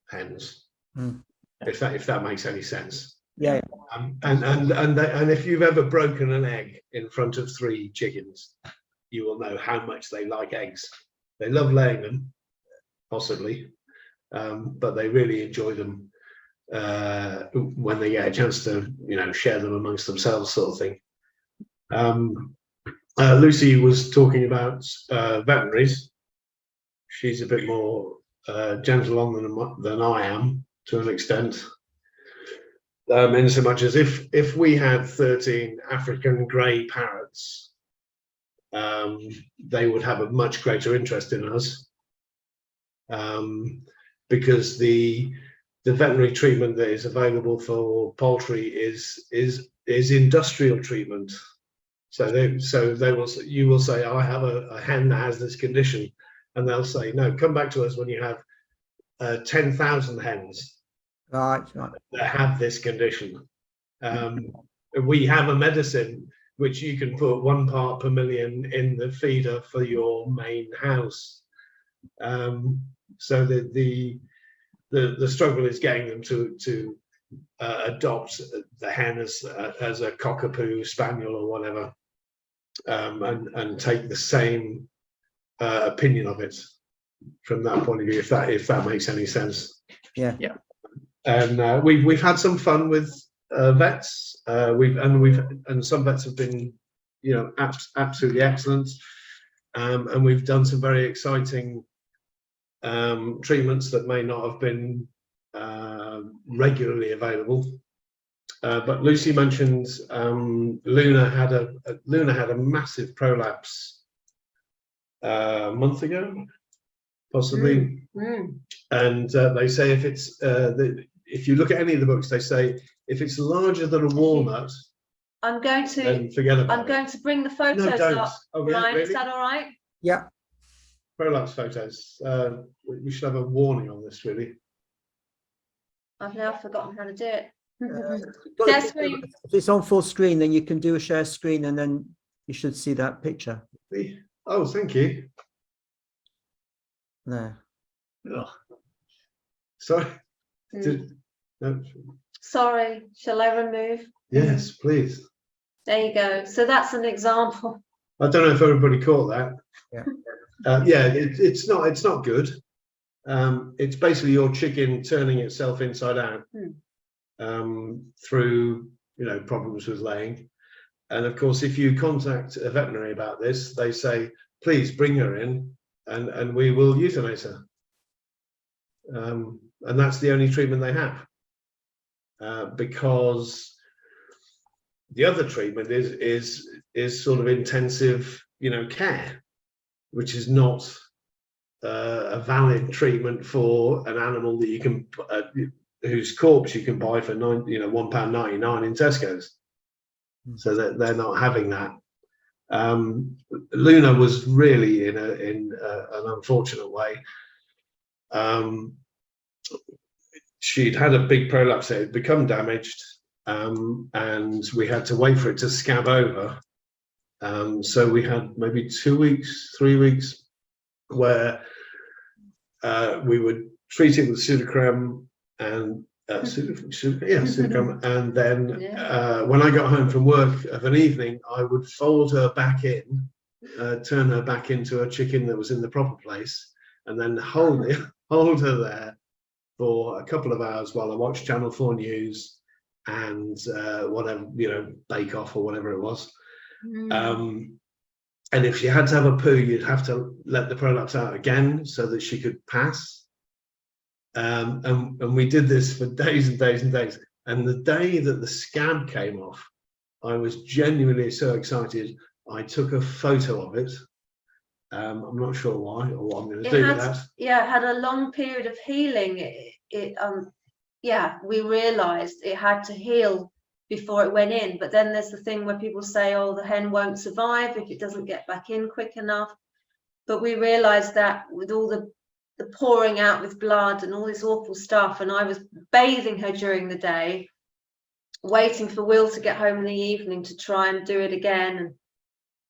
hens, if that makes any sense. Yeah. And if you've ever broken an egg in front of 3 chickens, you will know how much they like eggs. They love laying them, possibly, but they really enjoy them when they get a chance to, share them amongst themselves, sort of thing. Lucy was talking about veterinaries. She's a bit more gentle on than I am, to an extent. In so much as if we had 13 African grey parrots, they would have a much greater interest in us, because the veterinary treatment that is available for poultry is industrial treatment. So you will say, I have a hen that has this condition, and they'll say, no, come back to us when you have 10,000 hens Right. that have this condition. We have a medicine which you can put 1 part per million in the feeder for your main house. So the struggle is getting them to adopt the hen as a cockapoo, spaniel, or whatever, and take the same opinion of it from that point of view, if that makes any sense. Yeah. And we've had some fun with vets. And some vets have been, absolutely excellent. And we've done some very exciting treatments that may not have been regularly available. But Lucy mentioned Luna had a massive prolapse a month ago, possibly. And they say if you look at any of the books, they say if it's larger than a walnut, I'm going then forget about it. I'm going to bring the photos No, don't. up. Oh, yeah, Ryan, really? is that all right? Yeah. Prolapse photos. We should have a warning on this, really. I've now forgotten how to do it. Share screen. If it's on full screen, then you can do a share screen, and then you should see that picture Oh, thank you. there. Oh. Sorry. No. Sorry, shall I remove? Yes, please. There you go. So that's an example. I don't know if everybody caught that. Yeah. It's not good. It's basically your chicken turning itself inside out through problems with laying. And of course, if you contact a veterinary about this, they say, please bring her in and we will euthanize her. And that's the only treatment they have, because the other treatment is sort of intensive, care, which is not a valid treatment for an animal that you can, whose corpse you can buy for £1.99 in Tesco's. So that they're not having that. Luna was really in an unfortunate way. She'd had a big prolapse, it had become damaged, and we had to wait for it to scab over. So we had maybe 2 weeks, 3 weeks where we would treat it with pseudocrem and pseudocrem, and then when I got home from work of an evening, I would fold her back in, turn her back into a chicken that was in the proper place, and then hold her there for a couple of hours while I watched Channel 4 News and whatever, Bake Off or whatever it was. And if she had to have a poo, you'd have to let the prolapse out again so that she could pass. And we did this for days and days and days. And the day that the scab came off, I was genuinely so excited. I took a photo of it. I'm not sure why or what I'm going to do with that. Yeah, it had a long period of healing. Yeah, we realised it had to heal before it went in. But then there's the thing where people say, oh, the hen won't survive if it doesn't get back in quick enough. But we realised that with all the pouring out with blood and all this awful stuff, and I was bathing her during the day, waiting for Will to get home in the evening to try and do it again and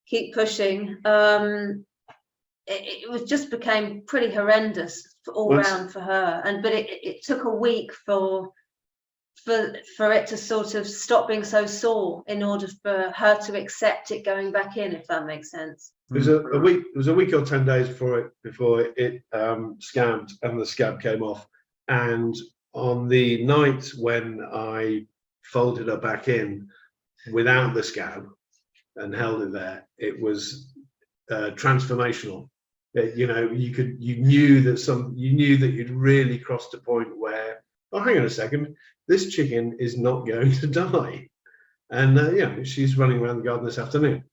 keep pushing. It was just became pretty horrendous all round for her, but it took a week for it to sort of stop being so sore in order for her to accept it going back in, if that makes sense. It was a week. It was a week or 10 days before it scabbed, and the scab came off. And on the night when I folded her back in without the scab and held it there, it was transformational. You know, you knew that you'd really crossed a point where, oh, hang on a second, this chicken is not going to die. And yeah, she's running around the garden this afternoon.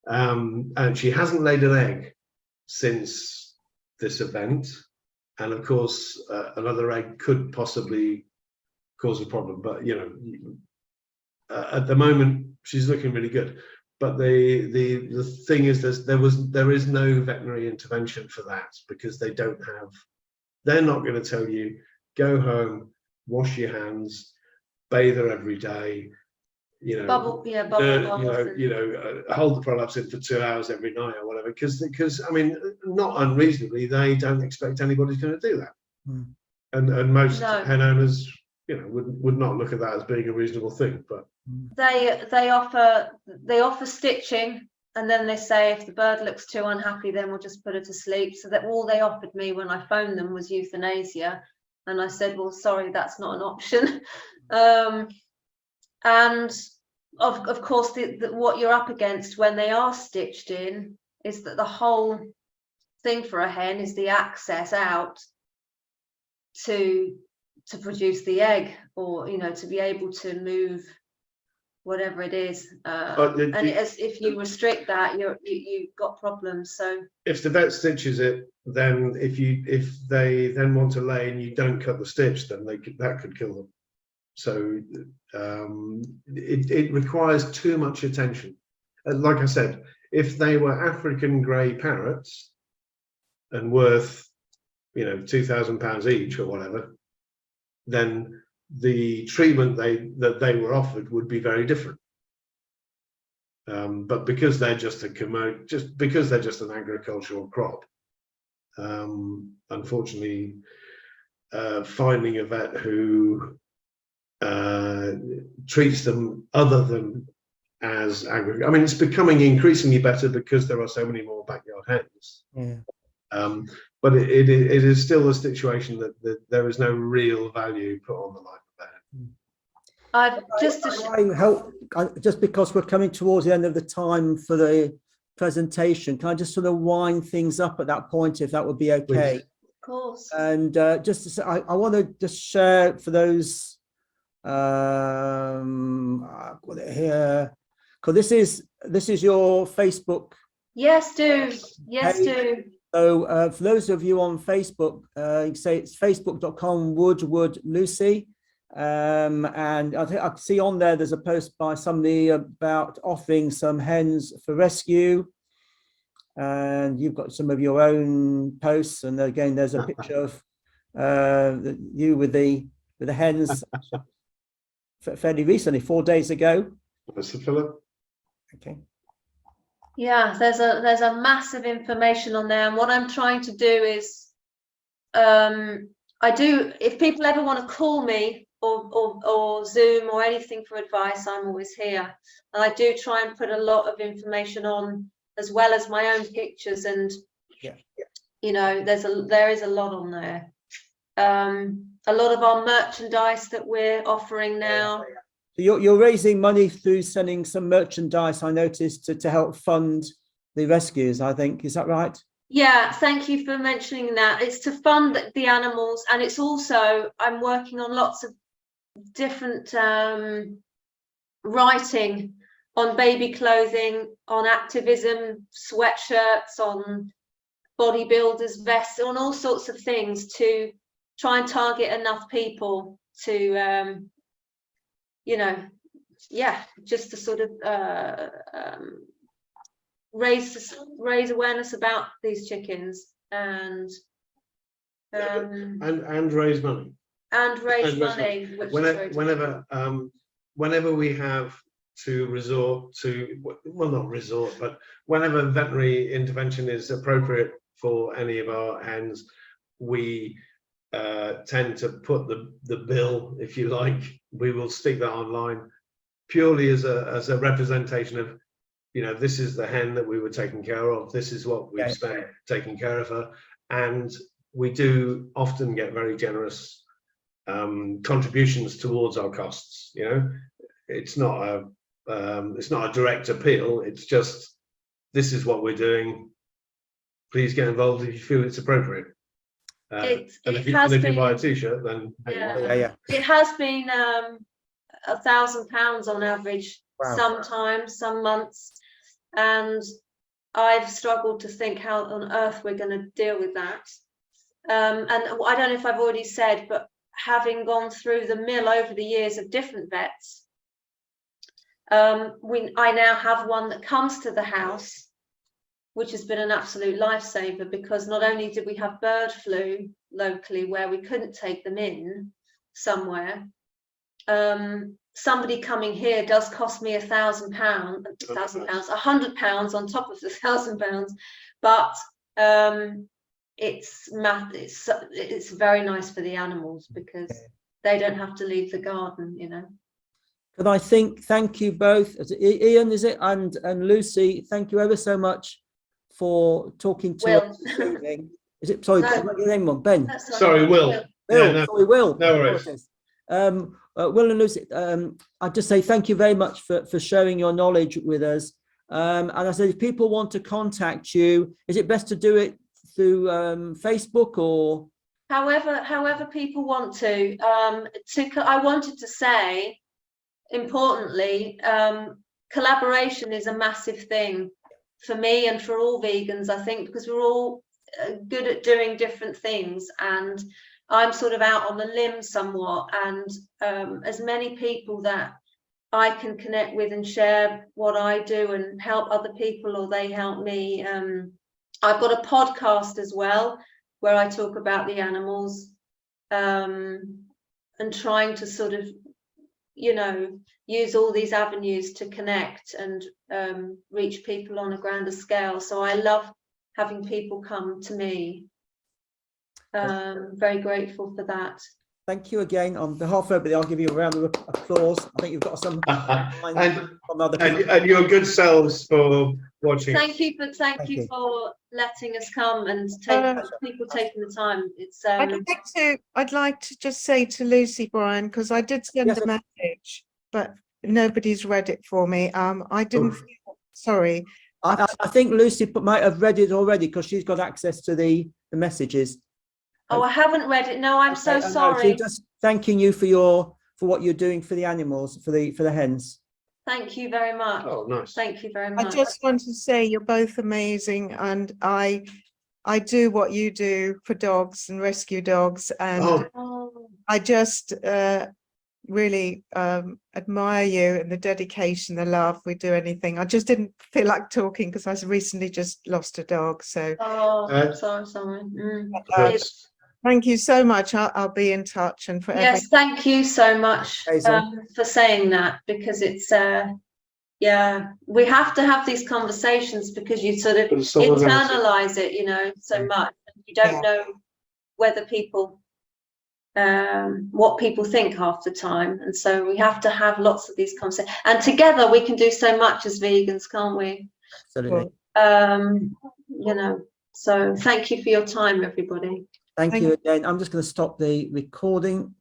And she hasn't laid an egg since this event. And of course, another egg could possibly cause a problem. But, you know, at the moment, she's looking really good. But the thing is, there is no veterinary intervention for that, because they're not going to tell you, go home, wash your hands, bathe her every day, you know, hold the prolapse in for 2 hours every night or whatever, because I mean, not unreasonably, they don't expect anybody's going to do that. And most hen owners, you know, would not look at that as being a reasonable thing. But they offer stitching, and then they say if the bird looks too unhappy, then we'll just put her to sleep. So that all they offered me when I phoned them was euthanasia, and I said, well, sorry, that's not an option. And of course, what you're up against when they are stitched in is that the whole thing for a hen is the access out to produce the egg, or, you know, to be able to move whatever it is. If you restrict that, you've got problems. So if the vet stitches it, then if they then want to lay and you don't cut the stitch, then that could kill them. So it requires too much attention. Like I said, if they were African grey parrots and worth, you know, £2,000 each or whatever, then the treatment that they were offered would be very different. But because they're just because they're just an agricultural crop, unfortunately, finding a vet who treats them other than as I mean, it's becoming increasingly better because there are so many more backyard hens. Yeah. But it is still a situation that there is no real value put on the life of the hen. Just because we're coming towards the end of the time for the presentation, can I just sort of wind things up at that point, if that would be okay? Please. of course. And just to say, I want to just share for those, I've got it here, because this is your Facebook. Yes, do. Yes, do. So for those of you on Facebook, you can say it's facebook.com/Woodward Lucy. And I think I can see on there's a post by somebody about offering some hens for rescue. And you've got some of your own posts. And again, there's a picture of you with the hens fairly recently, 4 days ago. Mr. Philip. Okay. Yeah, there's a massive information on there, and what I'm trying to do is, if people ever want to call me or Zoom or anything for advice, I'm always here. And I do try and put a lot of information on, as well as my own pictures, and you know, there is a lot on there. A lot of our merchandise that we're offering now. You're raising money through sending some merchandise, I noticed, to help fund the rescues, I think. Is that right? Yeah, thank you for mentioning that. It's to fund the animals, and it's also, I'm working on lots of different writing on baby clothing, on activism, sweatshirts, on bodybuilders vests, on all sorts of things to try and target enough people to you know, yeah, just to sort of raise awareness about these chickens and raise money. and raise And money, which is very whenever we have to resort to, well, not resort, but whenever veterinary intervention is appropriate for any of our hens, we tend to put the bill, if you like. We will stick that online purely as a representation of, you know, this is the hen that we were taking care of, this is what we've spent taking care of her. And we do often get very generous contributions towards our costs. You know, it's not a direct appeal, it's just, this is what we're doing, please get involved if you feel it's appropriate. And if you buy a t-shirt, then it has been £1,000 on average. Wow. Sometimes, some months, and I've struggled to think how on earth we're going to deal with that. And I don't know if I've already said, but having gone through the mill over the years of different vets, I now have one that comes to the house, which has been an absolute lifesaver, because not only did we have bird flu locally where we couldn't take them in somewhere, somebody coming here does cost me £1,000, £100 on top of the £1,000, but it's very nice for the animals because they don't have to leave the garden, you know. But I think, thank you both, Ian, is it, and Lucy, thank you ever so much for talking to us this evening. Is it, sorry, your name on Ben? Sorry, Will. Sorry, Will. No worries. Will and Lucy, I'd just say thank you very much for sharing your knowledge with us. And I said, if people want to contact you, is it best to do it through Facebook or? However people want to. I wanted to say, importantly, collaboration is a massive thing for me and for all vegans, I think, because we're all good at doing different things, and I'm sort of out on a limb somewhat, and as many people that I can connect with and share what I do and help other people, or they help me. I've got a podcast as well where I talk about the animals, and trying to sort of, you know, use all these avenues to connect and reach people on a grander scale. So I love having people come to me. Very grateful for that. Thank you again. On behalf of everybody, I'll give you a round of applause. I think you've got some from other people. And your good selves for watching. Thank you for letting us come and people taking the time. It's I'd like to just say to Lucy, Brian, because I did send a message, but nobody's read it for me. I didn't. Sorry. I think Lucy might have read it already because she's got access to the messages. Oh, I haven't read it. No, I'm so sorry. So just thanking you for what you're doing for the animals, for the hens. Thank you very much. Oh, nice. Thank you very much. I just want to say you're both amazing, and I do what you do for dogs and rescue dogs, and I just really admire you and the dedication, the love. We do anything. I just didn't feel like talking because I recently just lost a dog. So sorry. Thank you so much. I'll be in touch, and forever. Yes, thank you so much for saying that, because it's we have to have these conversations because you sort of internalize it, you know, so much. You don't know whether people what people think half the time, and so we have to have lots of these conversations, and together we can do so much as vegans, can't we? Absolutely. You know, so thank you for your time, everybody. Thank you again. I'm just going to stop the recording.